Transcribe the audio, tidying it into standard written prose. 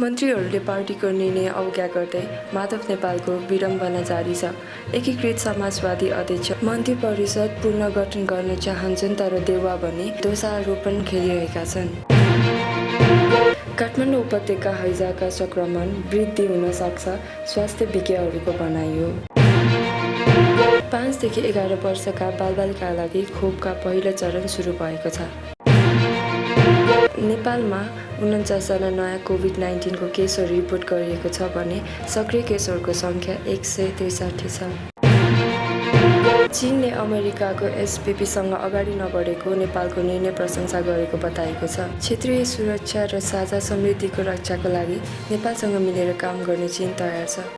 मन्त्रीहरूले पार्टीको निर्णय अवज्ञा गर्दै माधव नेपालको विडम्बना जारी छ। एकीकृत समाजवादी अध्यक्ष मन्त्री परिषद पुनर्गठन गर्न चाहन्छन् तर देउवा भने दोषारोपण खेलिरहेका छन्। काठमाडौँ उपत्यका हैजाका संक्रमण वृद्धि हुन सक्छ, स्वास्थ्य विज्ञहरूको भनाइ हो। 5 देखि 11 वर्षका बालबालिकाका लागि खोपका पहिलो चरण सुरु भएको छ। नेपालमा 49जना नयाँ कोभिड-19 को केसहरू रिपोर्ट गरिएको छ भने सक्रिय केसहरूको सङ्ख्या 163 छ। चीनले अमेरिकाको एसपीपीसँग अगाडि नबढेको नेपालको निर्णय प्रशंसा गरेको बताएको छ। क्षेत्रीय सुरक्षा र साझा समृद्धिको रक्षाको लागि नेपालसँग मिलेर काम गर्ने चीन तयार छ।